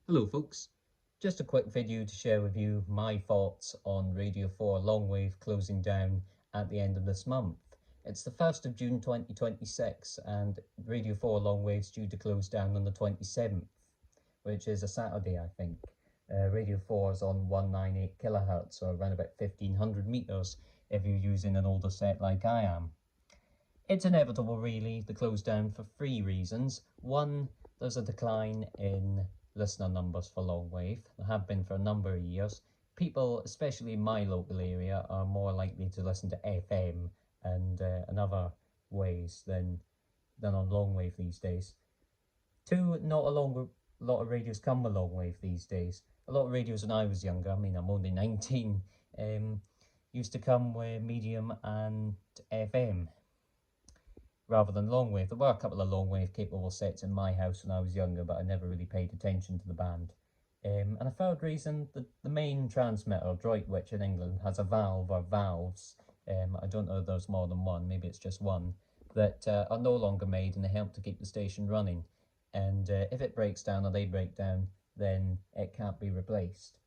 Hello folks, just a quick video to share with you my thoughts on Radio 4 Longwave closing down at the end of this month. It's the 1st of June 2026 and Radio 4 Longwave's due to close down on the 27th, which is a Saturday I think. Radio 4 is on 198 kilohertz, or around about 1500 meters if you're using an older set like I am. It's inevitable really, the close down, for three reasons. One, there's a decline in listener numbers for longwave. There have been for a number of years. People, especially in my local area, are more likely to listen to FM and other ways than on longwave these days. Two, not a lot of radios come with longwave these days. A lot of radios when I was younger, I mean I'm only 19, used to come with medium and FM rather than longwave. There were a couple of longwave capable sets in my house when I was younger, but I never really paid attention to the band. And a third reason, the main transmitter, Droitwich in England, has a valve or valves, I don't know if there's more than one, maybe it's just one, that are no longer made, and they help to keep the station running. And if it breaks down or they break down, then it can't be replaced.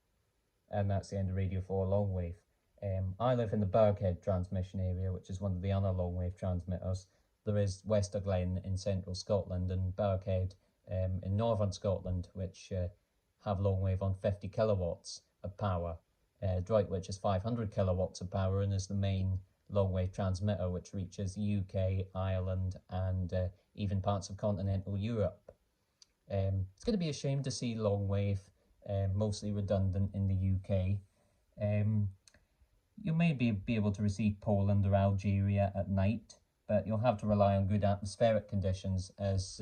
And that's the end of Radio 4 Longwave. I live in the Berghead transmission area, which is one of the other longwave transmitters. There is Westerglen in central Scotland and Berghead in northern Scotland, which have longwave on 50 kilowatts of power. Droitwich is 500 kilowatts of power and is the main longwave transmitter, which reaches the UK, Ireland and even parts of continental Europe. It's going to be a shame to see longwave mostly redundant in the UK. You may be able to receive Poland or Algeria at night, but you'll have to rely on good atmospheric conditions, as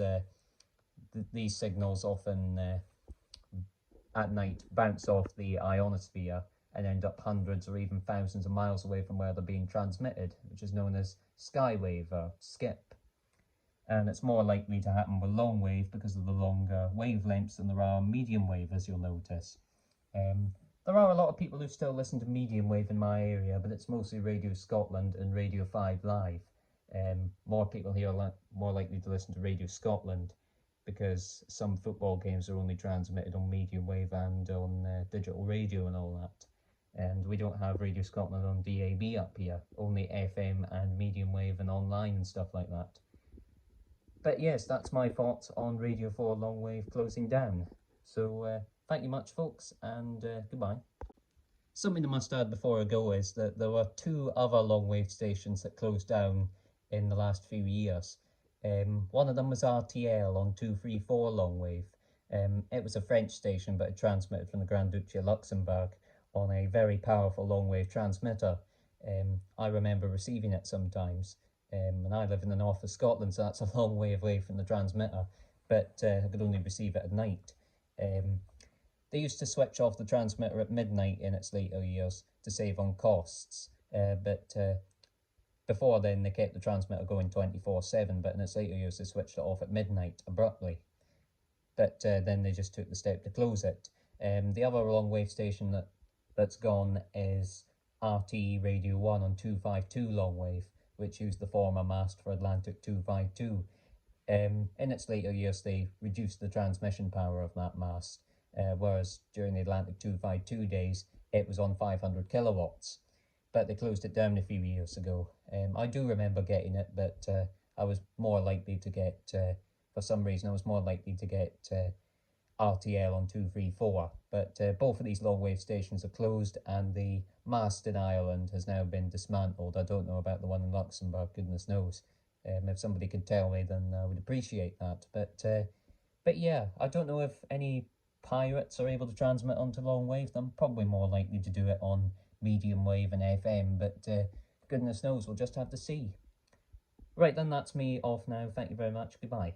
these signals often at night bounce off the ionosphere and end up hundreds or even thousands of miles away from where they're being transmitted, which is known as skywave or skip. And it's more likely to happen with long wave because of the longer wavelengths than there are medium wave, as you'll notice. There are a lot of people who still listen to medium wave in my area, but it's mostly Radio Scotland and Radio 5 Live. More people here are more likely to listen to Radio Scotland because some football games are only transmitted on medium wave and on digital radio and all that. And we don't have Radio Scotland on DAB up here, only FM and medium wave and online and stuff like that. But yes, that's my thoughts on Radio 4 Longwave closing down. So thank you much folks, and goodbye. Something I must add before I go is that there were two other longwave stations that closed down in the last few years. One of them was RTL on 234 longwave. It was a French station, but it transmitted from the Grand Duchy of Luxembourg on a very powerful longwave transmitter. I remember receiving it sometimes, and I live in the north of Scotland, so that's a long way away from the transmitter, but I could only receive it at night. They used to switch off the transmitter at midnight in its later years to save on costs, but before then they kept the transmitter going 24/7, but in its later years they switched it off at midnight abruptly. But then they just took the step to close it. The other longwave station that's gone is RT Radio 1 on 252 longwave, which used the former mast for Atlantic 252. In its later years they reduced the transmission power of that mast, whereas during the Atlantic 252 days it was on 500 kilowatts. But they closed it down a few years ago. I do remember getting it, but I was more likely to get, for some reason, I was more likely to get RTL on 234. But both of these longwave stations are closed, and the mast in Ireland has now been dismantled. I don't know about the one in Luxembourg, goodness knows. If somebody could tell me, then I would appreciate that. But yeah, I don't know if any pirates are able to transmit onto longwave. I'm probably more likely to do it on medium wave and FM, but goodness knows, we'll just have to see. Right then, that's me off now. Thank you very much. Goodbye.